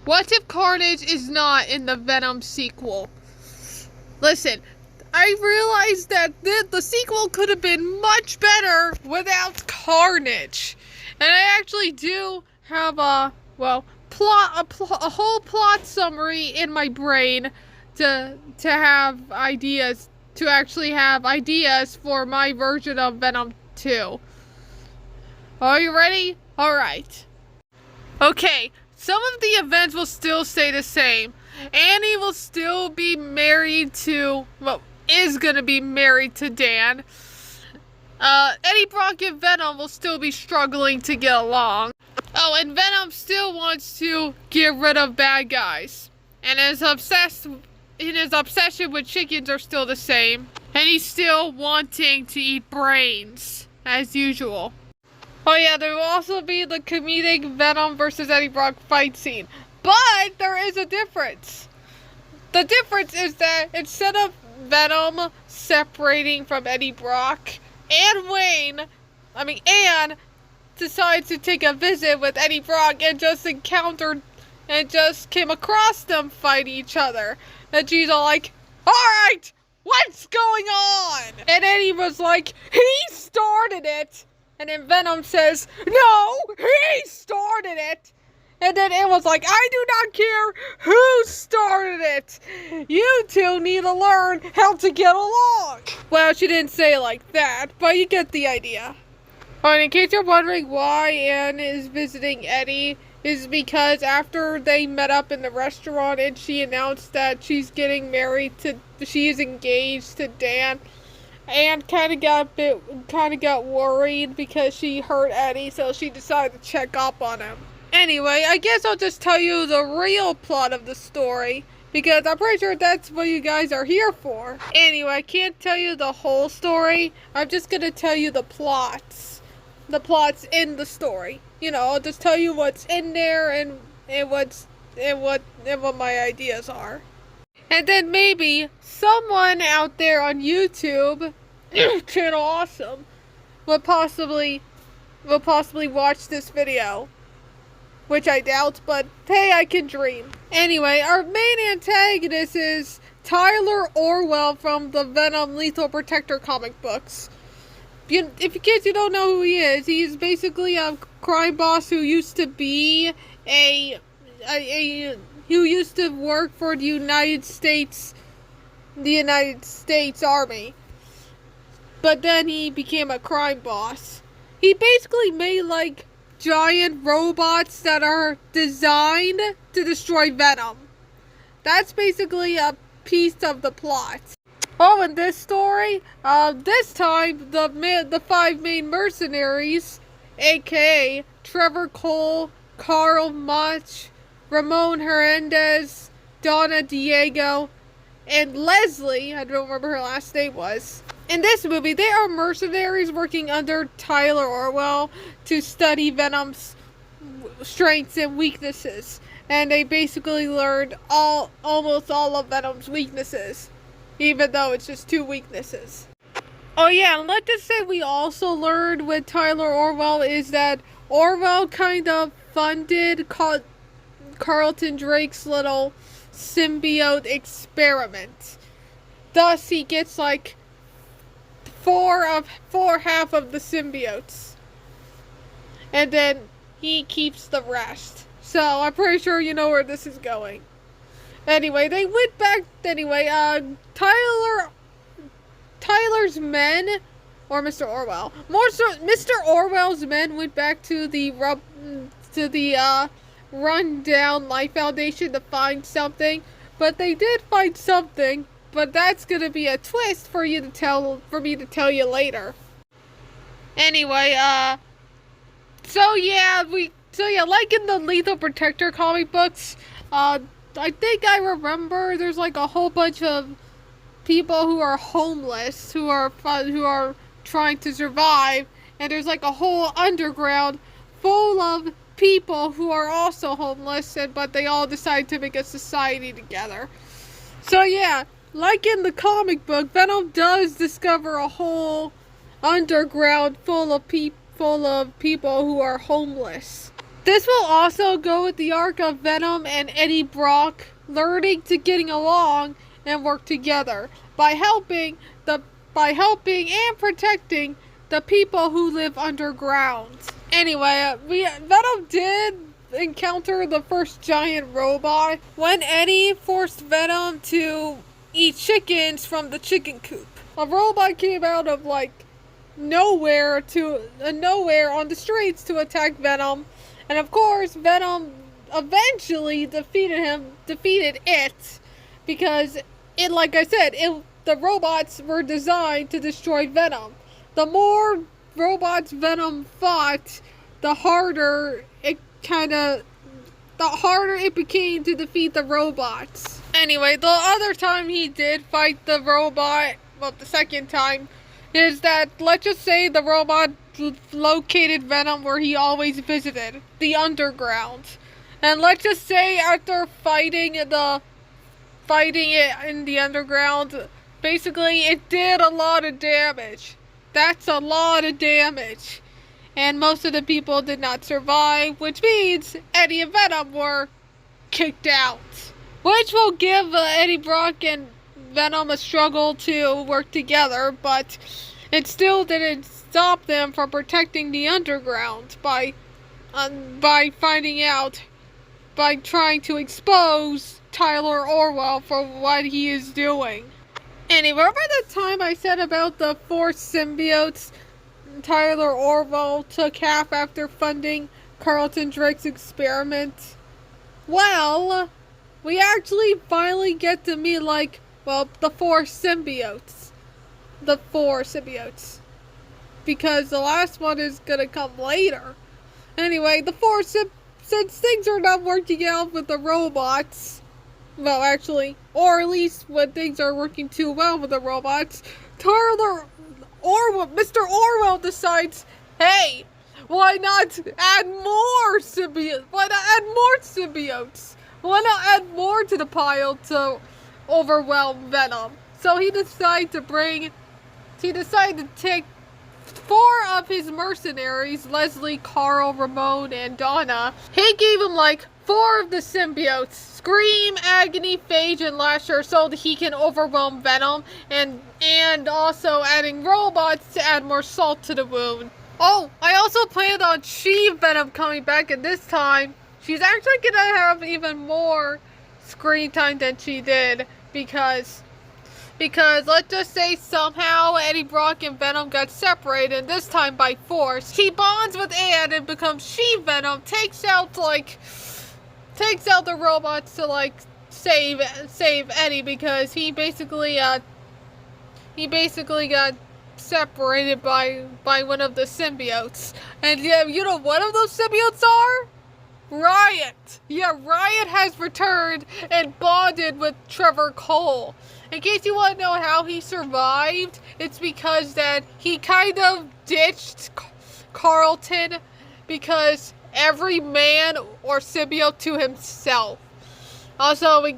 What if Carnage is not in the Venom sequel? Listen, I realized that the sequel could have been much better without Carnage. And I actually do have a whole plot summary in my brain to have ideas, to actually have ideas for my version of Venom 2. Are you ready? Alright. Okay, some of the events will still stay the same. Annie will still be married to, well, is gonna be married to Dan. Eddie Brock and Venom will still be struggling to get along. Oh, and Venom still wants to get rid of bad guys. And his obsession with chickens are still the same. And he's still wanting to eat brains, as usual. Oh yeah, there will also be the comedic Venom versus Eddie Brock fight scene. But there is a difference. The difference is that instead of Venom separating from Eddie Brock, Anne decides to take a visit with Eddie Brock and just came across them fighting each other. And she's all like, "Alright, what's going on?" And Eddie was like, "He started it." And then Venom says, "No, he started it." And then it was like, "I do not care who started it. You two need to learn how to get along." Well, she didn't say it like that, but you get the idea. Alright, in case you're wondering why Anne is visiting Eddie, is because after they met up in the restaurant and she announced that she's engaged to Dan, Anne kind of got worried because she hurt Eddie, so she decided to check up on him. Anyway, I guess I'll just tell you the real plot of the story, because I'm pretty sure that's what you guys are here for. Anyway, I can't tell you the whole story. I'm just gonna tell you the plots. The plots in the story. You know, I'll just tell you what's in there and what my ideas are. And then maybe someone out there on YouTube, Channel Awesome, will possibly watch this video. Which I doubt, but hey, I can dream. Anyway, our main antagonist is Tyler Orwell from the Venom Lethal Protector comic books. If in case you don't know who he is, he's basically a crime boss who used to be who used to work for the United States Army. But then he became a crime boss. He basically made like giant robots that are designed to destroy Venom. That's basically a piece of the plot. Oh, in this story, this time the 5 main mercenaries, aka Trevor Cole, Carl Mach, Ramon Hernandez, Donna Diego, and Leslie, I don't remember her last name was. In this movie, they are mercenaries working under Tyler Orwell to study Venom's strengths and weaknesses. And they basically learned almost all of Venom's weaknesses, even though it's just 2 weaknesses. Oh yeah, and let's just say we also learned with Tyler Orwell is that Orwell kind of funded Carlton Drake's little symbiote experiment. Thus, he gets like half of the symbiotes, and then he keeps the rest. So I'm pretty sure you know where this is going. Anyway, they went back. Anyway, Tyler's men, or Mr. Orwell, Mr. Orwell's men went back to the rundown Life Foundation to find something, but they did find something. But that's gonna be a twist for me to tell you later. Anyway, so yeah, like in the Lethal Protector comic books, I think I remember there's like a whole bunch of people who are homeless, who are trying to survive, and there's like a whole underground full of people who are also homeless, but they all decide to make a society together. So yeah. Like in the comic book, Venom does discover a whole underground full of people who are homeless. This will also go with the arc of Venom and Eddie Brock learning to getting along and work together by helping and protecting the people who live underground. Anyway, Venom did encounter the first giant robot when Eddie forced Venom to eat chickens from the chicken coop. A robot came out of nowhere on the streets to attack Venom, and of course Venom eventually defeated it because like I said, the robots were designed to destroy Venom. The more robots Venom fought, the harder it became to defeat the robots. Anyway, the other time he did fight the robot, well, the second time, is that, let's just say the robot located Venom where he always visited, the underground. And let's just say after fighting it in the underground, basically it did a lot of damage. That's a lot of damage. And most of the people did not survive, which means Eddie and Venom were kicked out. Which will give Eddie Brock and Venom a struggle to work together, but it still didn't stop them from protecting the underground by trying to expose Tyler Orwell for what he is doing. Anyway, remember the time I said about the 4 symbiotes Tyler Orwell took half after funding Carlton Drake's experiment? Well, we actually finally get to meet the 4 symbiotes. The 4 symbiotes. Because the last one is gonna come later. Anyway, since things are not working out with the robots, well, actually, or at least when things are working too well with the robots, Mr. Orwell decides, hey, why not add more symbiotes? Why not add more symbiotes? Why not add more to the pile to overwhelm Venom? So he decided to take 4 of his mercenaries, Leslie, Carl, Ramon, and Donna. He gave him 4 of the symbiotes, Scream, Agony, Phage, and Lasher, so that he can overwhelm Venom, and also adding robots to add more salt to the wound. Oh, I also planned on She-Venom coming back, and this time, she's actually gonna have even more screen time than she did, because let's just say somehow Eddie Brock and Venom got separated, and this time by force. He bonds with Anne and becomes She-Venom, takes out the robots to save Eddie, because he basically got separated by one of the symbiotes. And yeah, you know what of those symbiotes are? Riot! Yeah, Riot has returned and bonded with Trevor Cole. In case you want to know how he survived, it's because that he kind of ditched Carlton, because every man or symbiote to himself. Also, we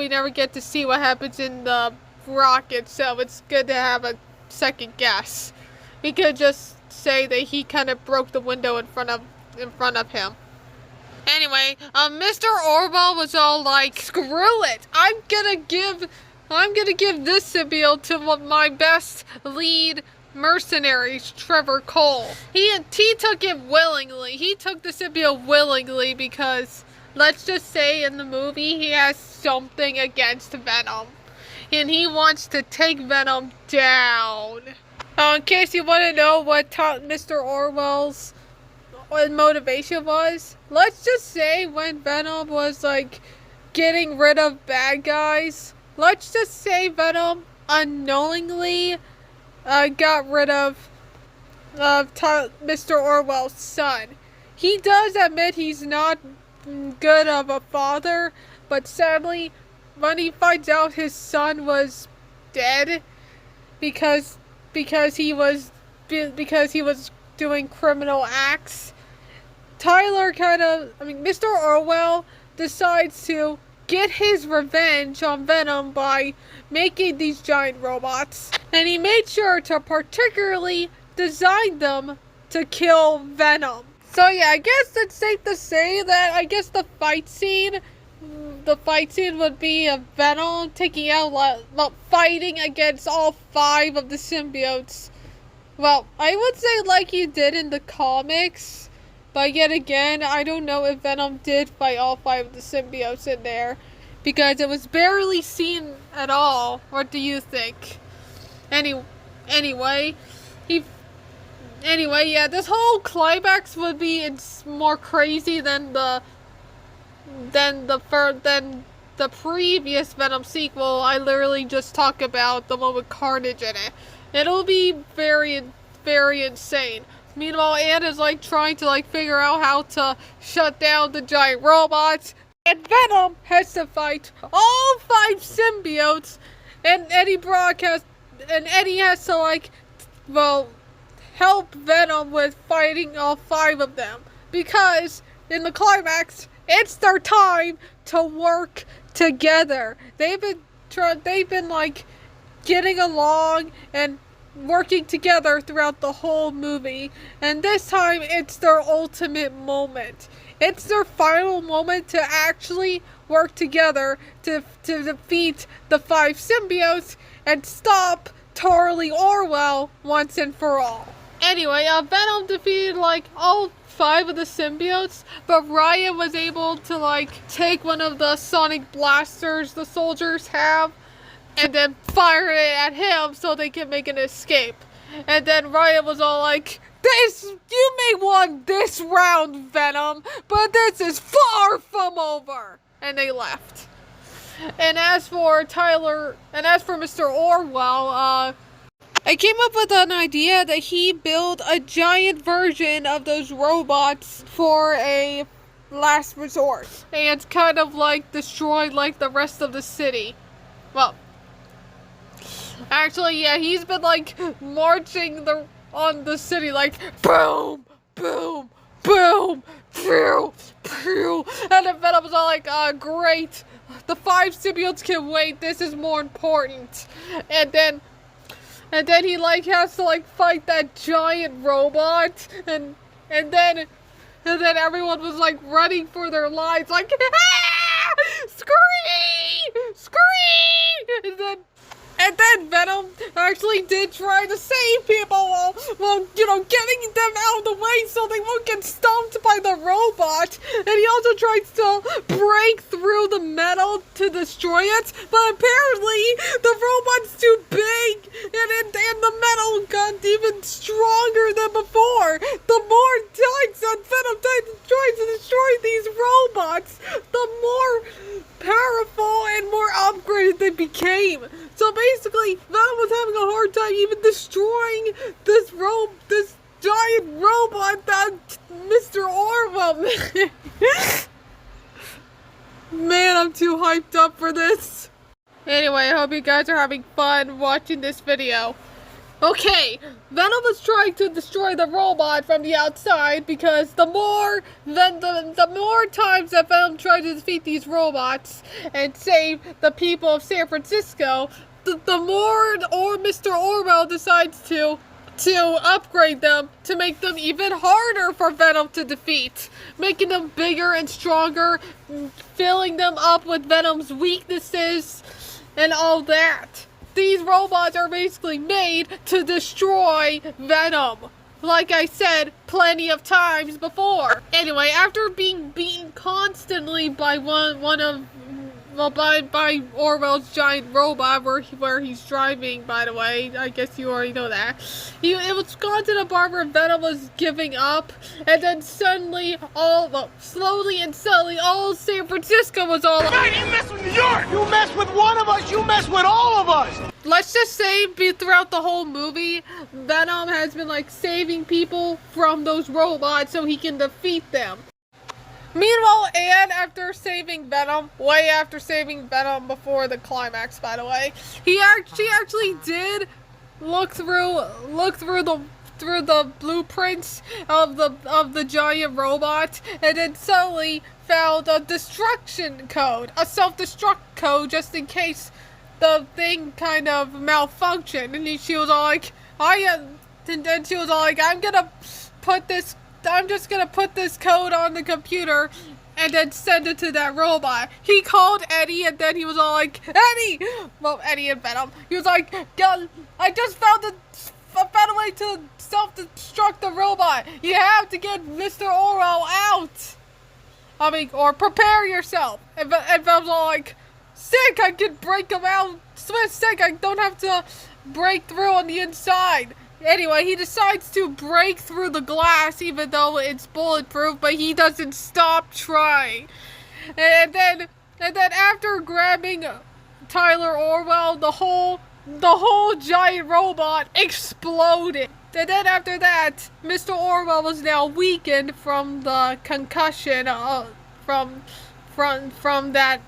never get to see what happens in the rocket, so it's good to have a second guess. We could just say that he kind of broke the window in front of him. Anyway, Mr. Orwell was all like, "Screw it! I'm gonna give this symbiote to my best lead mercenary, Trevor Cole." He took it willingly. He took the symbiote willingly because, let's just say in the movie, he has something against Venom. And he wants to take Venom down. In case you want to know what Mr. Orwell's motivation was, let's just say when Venom was getting rid of bad guys, let's just say Venom unknowingly got rid of Mr. Orwell's son. He does admit he's not good of a father, but sadly, when he finds out his son was dead because he was doing criminal acts, Mr. Orwell decides to get his revenge on Venom by making these giant robots. And he made sure to particularly design them to kill Venom. So yeah, I guess it's safe to say that I guess the fight scene would be a Venom taking out, fighting against all 5 of the symbiotes. Well, I would say like he did in the comics, but yet again, I don't know if Venom did fight all 5 of the symbiotes in there, because it was barely seen at all. What do you think? Anyway, yeah, this whole climax would be more crazy than the previous Venom sequel. I literally just talk about the one with Carnage in it. It'll be very, very insane. Meanwhile, Anne is like trying to like figure out how to shut down the giant robots, and Venom has to fight all 5 symbiotes, and Eddie has to like, well, help Venom with fighting all 5 of them, because in the climax, it's their time to work together. They've been like getting along and working together throughout the whole movie, and this time it's their ultimate moment. It's their final moment to actually work together to defeat the 5 symbiotes and stop Charlie Orwell once and for all. Anyway, Venom defeated like all 5 of the symbiotes, but Ryan was able to like take one of the sonic blasters the soldiers have and then fire it at him so they can make an escape. And then Ryan was all like, you may won this round, Venom, but this is far from over. And they left. And as for Mr. Orwell, I came up with an idea that he build a giant version of those robots for a last resort. And kind of like destroy like the rest of the city. Well, actually, yeah, he's been like marching on the city like boom, boom, boom, pew, pew. And then Venom was all like, great. The 5 symbiotes can wait. This is more important. And then he like has to like fight that giant robot, and then everyone was like running for their lives, like scream, and then Venom actually did try to save people while getting them out of the way so they won't get stomped by the robot. And he also tries to break through the metal to destroy it, but apparently the robot's too big, and the metal got even stronger than before. The more times that Venom tries to destroy these robots, the more powerful and more upgraded they became. So basically, Venom was having a hard time even destroying this giant robot that Mr. Orwell made. Man, I'm too hyped up for this. Anyway, I hope you guys are having fun watching this video. Okay, Venom was trying to destroy the robot from the outside, because the more times that Venom tried to defeat these robots and save the people of San Francisco, the more Mr. Orwell decides to upgrade them to make them even harder for Venom to defeat, making them bigger and stronger, filling them up with Venom's weaknesses and all that. These robots are basically made to destroy Venom, like I said plenty of times before. Anyway, after being beaten constantly by by Orwell's giant robot where he's driving, by the way, I guess you already know that. It was gone to the part where Venom was giving up, and then slowly and subtly, all San Francisco was all like, man, you mess with New York! You mess with one of us, you mess with all of us! Let's just say, throughout the whole movie, Venom has been like saving people from those robots so he can defeat them. Meanwhile, Anne, after saving Venom, way after saving Venom before the climax, by the way, she actually did look through the blueprints of the giant robot, and then suddenly found a destruction code, a self-destruct code, just in case the thing kind of malfunctioned. And she was all like, I'm gonna put this I'm just gonna put this code on the computer and then send it to that robot. He called Eddie, and then he was all like, Eddie! Well, Eddie and Venom. He was like, I just found a way to self-destruct the robot. You have to get Mr. Orwell out. I mean, or prepare yourself. And Venom's all like, sick, I can break him out. Sick, I don't have to break through on the inside. Anyway, he decides to break through the glass even though it's bulletproof, but he doesn't stop trying. And then after grabbing Tyler Orwell, the whole giant robot exploded. And then after that, Mr. Orwell was now weakened from the concussion from that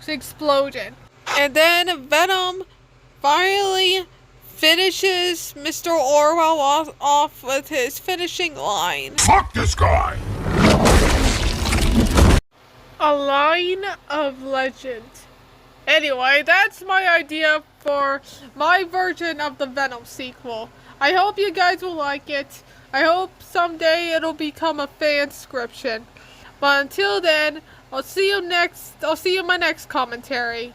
explosion. And then Venom finally finishes Mr. Orwell off with his finishing line. Fuck this guy! A line of legend. Anyway, that's my idea for my version of the Venom sequel. I hope you guys will like it. I hope someday it'll become a fanscription. But until then, I'll see you in my next commentary.